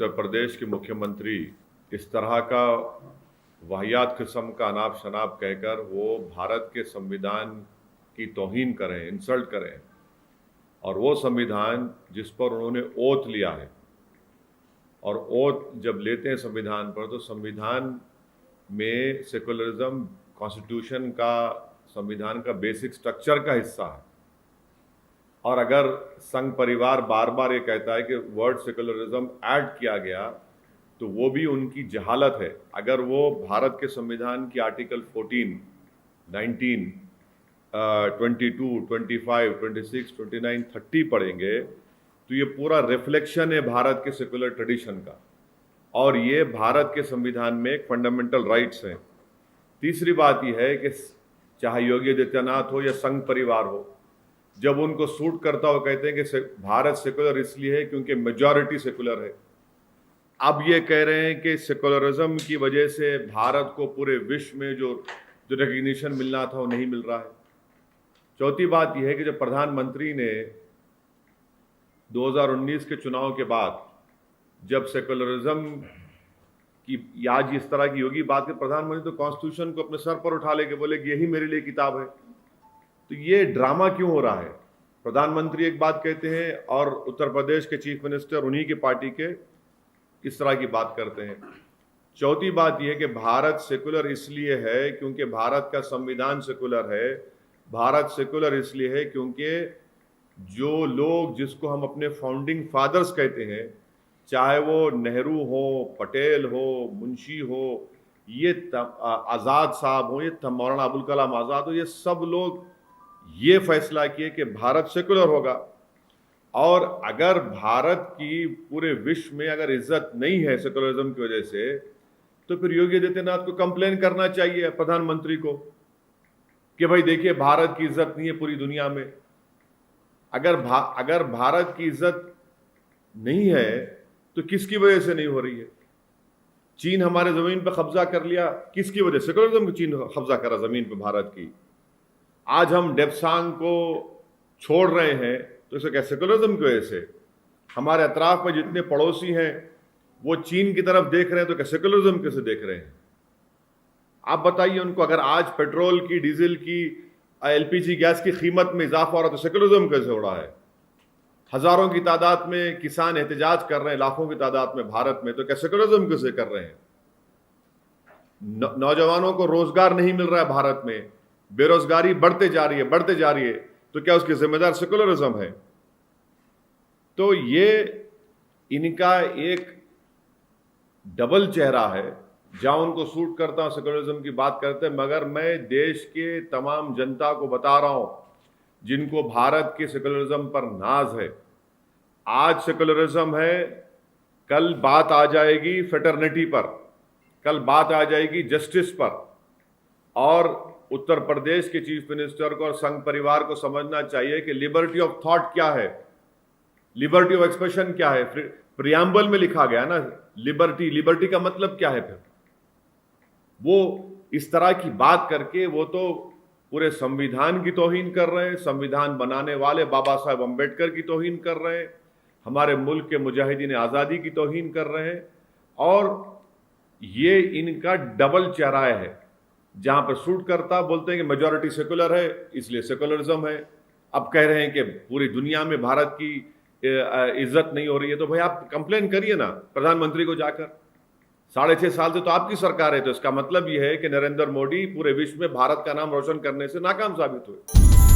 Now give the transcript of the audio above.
उत्तर प्रदेश के मुख्यमंत्री इस तरह का वाहियात किस्म का अनाप शनाप कहकर वो भारत के संविधान की तौहीन करें, इंसल्ट करें, और वो संविधान जिस पर उन्होंने ओथ लिया है, और ओथ जब लेते हैं संविधान पर तो संविधान में सेकुलरिज्म कॉन्स्टिट्यूशन का, संविधान का बेसिक स्ट्रक्चर का हिस्सा है। और अगर संघ परिवार बार बार ये कहता है कि वर्ड सेकुलरिज्म ऐड किया गया तो वो भी उनकी जहालत है। अगर वो भारत के संविधान की आर्टिकल 14, 19, 22, 25, 26, 29, 30 पढ़ेंगे तो ये पूरा रिफ्लेक्शन है भारत के सेकुलर ट्रेडिशन का, और ये भारत के संविधान में एक फंडामेंटल राइट्स हैं। तीसरी बात यह है कि चाहे योगी आदित्यनाथ हो या संघ परिवार हो, जब उनको सूट करता हो कहते हैं कि भारत सेकुलर इसलिए है क्योंकि मेजॉरिटी सेकुलर है। अब ये कह रहे हैं कि सेकुलरिज्म की वजह से भारत को पूरे विश्व में जो रिकग्निशन मिलना था वो नहीं मिल रहा है। चौथी बात यह है कि जब प्रधानमंत्री ने 2019 के चुनाव के बाद जब सेकुलरिज्म की आज इस तरह की होगी बात, के प्रधानमंत्री तो कॉन्स्टिट्यूशन को अपने सर पर उठा लेके बोले कि यही मेरे लिए किताब है। तो ये ड्रामा क्यों हो रहा है? प्रधानमंत्री एक बात कहते हैं और उत्तर प्रदेश के चीफ मिनिस्टर उन्हीं की पार्टी के इस तरह की बात करते हैं। चौथी बात यह कि भारत सेकुलर इसलिए है क्योंकि भारत का संविधान सेकुलर है। भारत सेकुलर इसलिए है क्योंकि जो लोग जिसको हम अपने फाउंडिंग फादर्स कहते हैं, चाहे वो नेहरू हो, पटेल हो, मुंशी हो, ये आज़ाद साहब हो, ये मौलाना अबुल कलाम आज़ाद हो, ये सब लोग ये फैसला किए कि भारत सेकुलर होगा। और अगर भारत की पूरे विश्व में अगर इज्जत नहीं है सेकुलरिज्म की वजह से, तो फिर योगी आदित्यनाथ को कंप्लेन करना चाहिए प्रधानमंत्री को कि भाई देखिए भारत की इज्जत नहीं है पूरी दुनिया में। अगर भारत की इज्जत नहीं है तो किसकी वजह से नहीं हो रही है? चीन हमारे जमीन पर कब्जा कर लिया, किसकी वजह? सेकुलरिज्म की चीन कब्जा करा जमीन पर भारत की। आज हम डेप्सांग को छोड़ रहे हैं तो इसे क्या सेकुलरिज्म की वजह से? हमारे अतराफ में जितने पड़ोसी हैं वो चीन की तरफ देख रहे हैं तो क्या सेकुलरिज्म कैसे देख रहे हैं? आप बताइए उनको। अगर आज पेट्रोल की, डीजल की, एलपीजी गैस की कीमत में इजाफा हो रहा है तो सेकुलरिज्म कैसे हो रहा है? हजारों की तादाद में किसान एहतजाज कर रहे हैं, लाखों की तादाद में भारत में, तो क्या सेकुलरिज्म कैसे कर रहे हैं? नौजवानों को रोजगार नहीं मिल रहा है भारत में, बेरोजगारी बढ़ते जा रही है, तो क्या उसकी जिम्मेदार सेकुलरिज्म है? तो ये इनका एक डबल चेहरा है। जहां उनको सूट करता हूं सेकुलरिज्म की बात करते हैं, मगर मैं देश के तमाम जनता को बता रहा हूं जिनको भारत के सेकुलरिज्म पर नाज है। आज सेकुलरिज्म है, कल बात आ जाएगी फेटर्निटी पर, कल बात आ जाएगी जस्टिस पर। और उत्तर प्रदेश के चीफ मिनिस्टर को और संघ परिवार को समझना चाहिए कि लिबर्टी ऑफ थॉट क्या है, लिबर्टी ऑफ एक्सप्रेशन क्या है। प्रियम्बल में लिखा गया ना लिबर्टी का मतलब क्या है? फिर वो इस तरह की बात करके वो तो पूरे संविधान की तौहीन कर रहे हैं, संविधान बनाने वाले बाबा साहब अम्बेडकर की तौहीन कर रहे हैं, हमारे मुल्क के मुजाहिदीन आज़ादी की तौहीन कर रहे हैं। और ये इनका डबल चेहरा है। जहां पर सूट करता बोलते हैं कि मेजॉरिटी सेकुलर है इसलिए सेकुलरिज्म है, अब कह रहे हैं कि पूरी दुनिया में भारत की इज्जत नहीं हो रही है। तो भाई आप कंप्लेन करिए ना प्रधानमंत्री को जाकर। 6.5 साल से तो आपकी सरकार है, तो इसका मतलब यह है कि नरेंद्र मोदी पूरे विश्व में भारत का नाम रोशन करने से नाकाम साबित हुए।